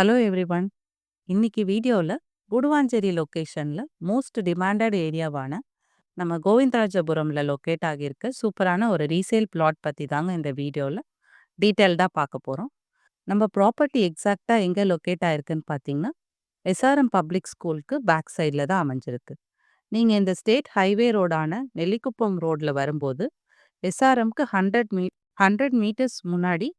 Hello everyone. இன்னைக்கு வீடியோல Guduvancheri லொகேஷன்ல most demanded ஏரியாவான நம்ம கோவிந்தராஜபுரம்ல லொகேட் ஆகியிருக்க சூப்பரான ஒரு ரீசேல் பிளாட் பத்தி தாங்க இந்த வீடியோல டீட்டெயில்டா பார்க்க போறோம். நம்ம ப்ராப்பர்ட்டி எக்ஸாக்ட்டா எங்க லொகேட் ஆயிருக்குன்னு பார்த்தீங்கன்னா, எஸ்ஆர்எம் பப்ளிக் ஸ்கூலுக்கு பேக் சைட்ல தான் அமைஞ்சிருக்கு. நீங்க இந்த ஸ்டேட் ஹைவே ரோடான நெல்லிக்குப்பம் ரோட்ல வரும்போது எஸ்ஆர்எம்க்கு 100 மீட்டர்ஸ் முன்னாடி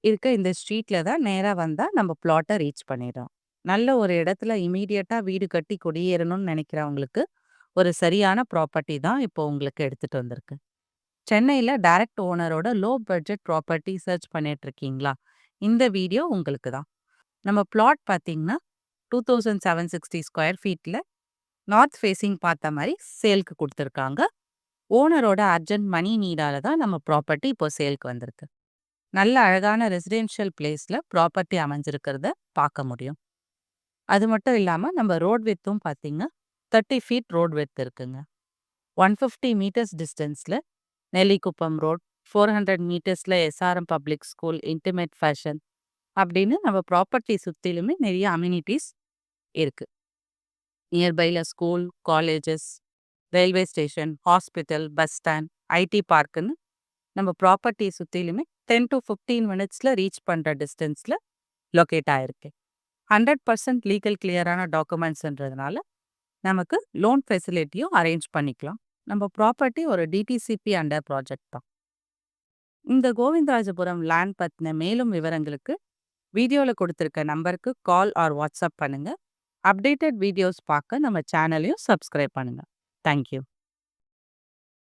இருக்க இந்த ஸ்ட்ரீட்ல தான் நேரா வந்தா நம்ம பிளாட்ட ரீச் பண்ணிடுறோம். நல்ல ஒரு இடத்துல இம்மீடியட்டா வீடு கட்டி குடியேறணும்னு நினைக்கிறவங்களுக்கு ஒரு சரியான ப்ராப்பர்ட்டி தான் இப்போ உங்களுக்கு எடுத்துட்டு வந்திருக்கு. சென்னையில டைரக்ட் ஓனரோட லோ பட்ஜெட் ப்ராப்பர்ட்டி சர்ச் பண்ணிட்டு இருக்கீங்களா? இந்த வீடியோ உங்களுக்கு தான். நம்ம பிளாட் பார்த்தீங்கன்னா 2760 ஸ்கொயர் ஃபீட்ல நார்த் ஃபேசிங் பார்த்த மாதிரி சேல்க்கு கொடுத்துருக்காங்க. ஓனரோட அர்ஜென்ட் மணி நீடால தான் நம்ம ப்ராப்பர்ட்டி இப்போ சேல்க்கு வந்திருக்கு. நல்ல அழகான ரெசிடென்ஷியல் பிளேஸ்ல ப்ராப்பர்ட்டி அமைஞ்சிருக்கிறத பார்க்க முடியும். அது மட்டும் இல்லாம நம்ம ரோட் வித்தும் பார்த்தீங்கன்னா 30 ஃபீட் ரோட் வித் இருக்குங்க. 150 மீட்டர்ஸ் டிஸ்டன்ஸ்ல நெல்லிக்குப்பம் ரோட், 400 மீட்டர்ஸ்ல SRM public school, intimate fashion அப்படின்னு நம்ம ப்ராப்பர்ட்டி சுத்திலுமே நிறைய அம்யூனிட்டிஸ் இருக்கு. நியர்பைல school, colleges, railway station, hospital, bus stand, IT பார்க்குன்னு நம்ம ப்ராப்பர்ட்டி சுத்திலுமே 10 to 15 மினிட்ஸ்ல ரீச் பண்ற டிஸ்டன்ஸ்ல லொகேட் ஆயிருக்கு. 100% லீகல் கிளியரான டாக்குமெண்ட்ஸ்ன்றதுனால நமக்கு லோன் ஃபெசிலிட்டியும் அரேஞ்ச் பண்ணிக்கலாம். நம்ம ப்ராப்பர்ட்டி ஒரு டிடிசிபி அண்டர் ப்ராஜெக்ட் தான். இந்த கோவிந்தராஜபுரம் லேண்ட் பத்தின மேலும் விவரங்களுக்கு வீடியோல கொடுத்திருக்க நம்பருக்கு கால் ஆர் வாட்ஸ்அப் பண்ணுங்க. அப்டேட்டட் வீடியோஸ் பார்க்க நம்ம சேனலையும் சப்ஸ்கிரைப் பண்ணுங்க. தேங்க்யூ.